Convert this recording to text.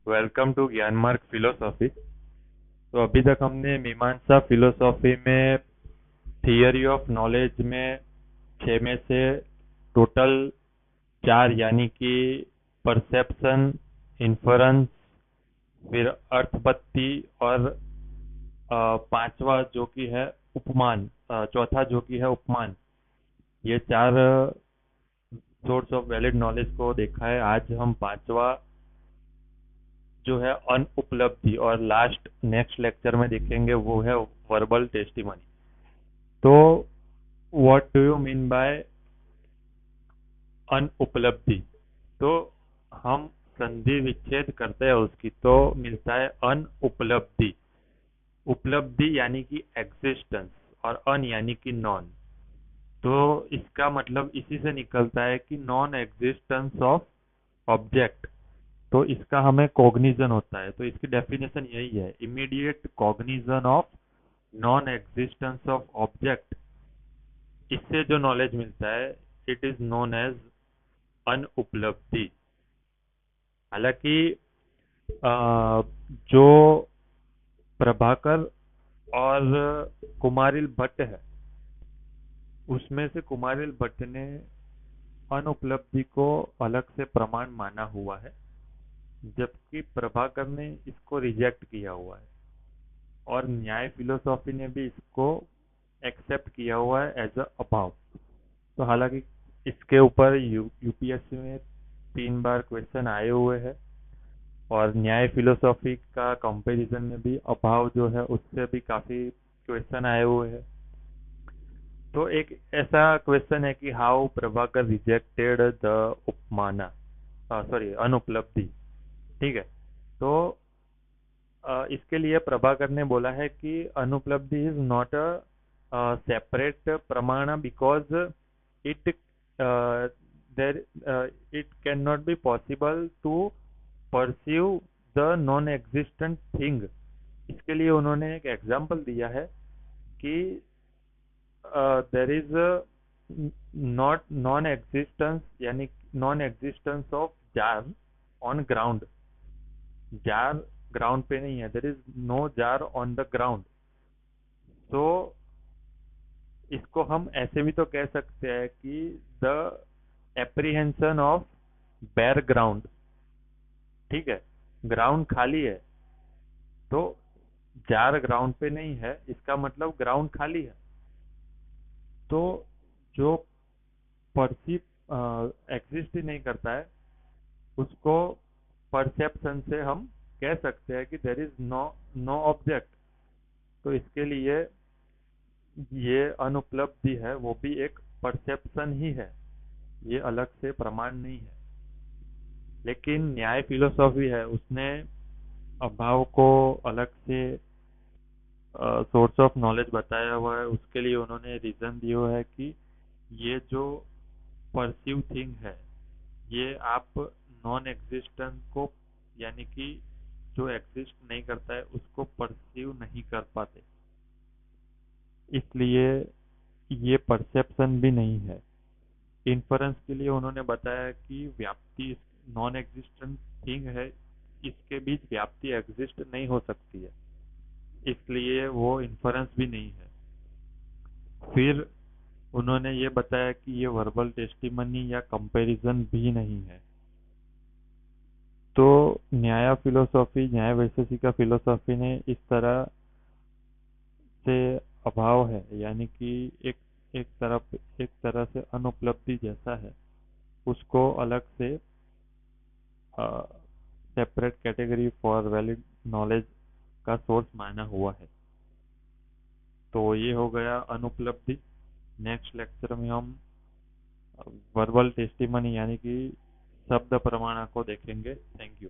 Welcome to ज्ञान मार्ग philosophy. तो अभी तक हमने मीमांसा फिलोसॉफी में थियरी ऑफ नॉलेज में 6 में से टोटल 4 यानी कि परसेप्शन, इन्फरेंस, फिर अर्थपत्ति और पांचवा जो कि है उपमान, चौथा जो कि है उपमान, ये 4 सोर्स ऑफ वैलिड नॉलेज को देखा है। आज हम पांचवा जो है अनुपलब्धि और लास्ट नेक्स्ट लेक्चर में देखेंगे, वो है वर्बल टेस्टिमनी। तो what do you mean by anupalabdhi? तो हम संधि विच्छेद करते हैं उसकी, तो मिलता है अनुपलब्धि। उपलब्धि यानी कि एग्जिस्टेंस और अन यानी कि नॉन। तो इसका मतलब इसी से निकलता है कि नॉन एग्जिस्टेंस ऑफ ऑब्जेक्ट। तो इसका हमें कॉग्निजन होता है। तो इसकी डेफिनेशन यही है, immediate कॉग्निजन of non existence of object. इससे जो नॉलेज मिलता है, इट इज नोन एज अनुपलब्धि। हालांकि जो प्रभाकर और कुमारिल भट्ट है, उसमें से कुमारिल भट्ट ने अनुपलब्धि को अलग से प्रमाण माना हुआ है, जबकि प्रभाकर ने इसको रिजेक्ट किया हुआ है। और न्याय फिलोसॉफी ने भी इसको एक्सेप्ट किया हुआ है एज अ अभाव। तो हालांकि इसके ऊपर यूपीएससी में 3 बार क्वेश्चन आए हुए हैं, और न्याय फिलोसॉफी का कंपैरिजन में भी अभाव जो है उससे भी काफी क्वेश्चन आए हुए हैं। तो एक ऐसा क्वेश्चन है कि how Prabhakara rejected the upamana, sorry anupalabdhi. ठीक है। तो इसके लिए प्रभाकर ने बोला है कि anupalabdhi is not a separate pramana because it there it can not be possible to perceive the non existent thing. इसके लिए उन्होंने एक एग्जाम्पल दिया है कि there is not non existence, यानी non existence of jar on ground. Jar ground पे नहीं है, there is no jar on the ground. तो इसको हम ऐसे भी तो कह सकते हैं कि द एप्रीहेंशन ऑफ बैर ग्राउंड। ठीक है। ग्राउंड खाली है, तो जार ग्राउंड पे नहीं है, इसका मतलब ग्राउंड खाली है। तो जो परसीव एग्जिस्ट ही नहीं करता है, उसको परसेप्शन से हम कह सकते हैं कि there is no no object. तो इसके लिए ये अनुपलब्धि है, वो भी एक परसेप्शन ही है, ये अलग से प्रमाण नहीं है। लेकिन न्याय फिलोसॉफी है, उसने अभाव को अलग से सोर्स ऑफ नॉलेज बताया हुआ है। उसके लिए उन्होंने रीजन दिया हुआ है कि ये जो परसीव थिंग है, ये आप नॉन एग्जिस्टेंस को, यानी कि जो एग्जिस्ट नहीं करता है, उसको परसीव नहीं कर पाते, इसलिए ये परसेप्शन भी नहीं है। इन्फरेंस के लिए उन्होंने बताया कि व्याप्ति नॉन एग्जिस्टेंट थिंग है, इसके बीच व्याप्ति एग्जिस्ट नहीं हो सकती है, इसलिए वो इन्फरेंस भी नहीं है। फिर उन्होंने ये बताया कि ये वर्बल टेस्टिमनी या कंपैरिजन भी नहीं है। तो न्याय फिलोसॉफी, न्याय वैशेषिका फिलोसॉफी ने इस तरह से अभाव है, यानी कि एक एक तरह से अनुपलब्धि जैसा है, उसको अलग से separate category for valid knowledge का सोर्स माना हुआ है। तो ये हो गया अनुपलब्धि। नेक्स्ट लेक्चर में हम वर्बल टेस्टिमनी यानी कि शब्द प्रमाण को देखेंगे। Thank you.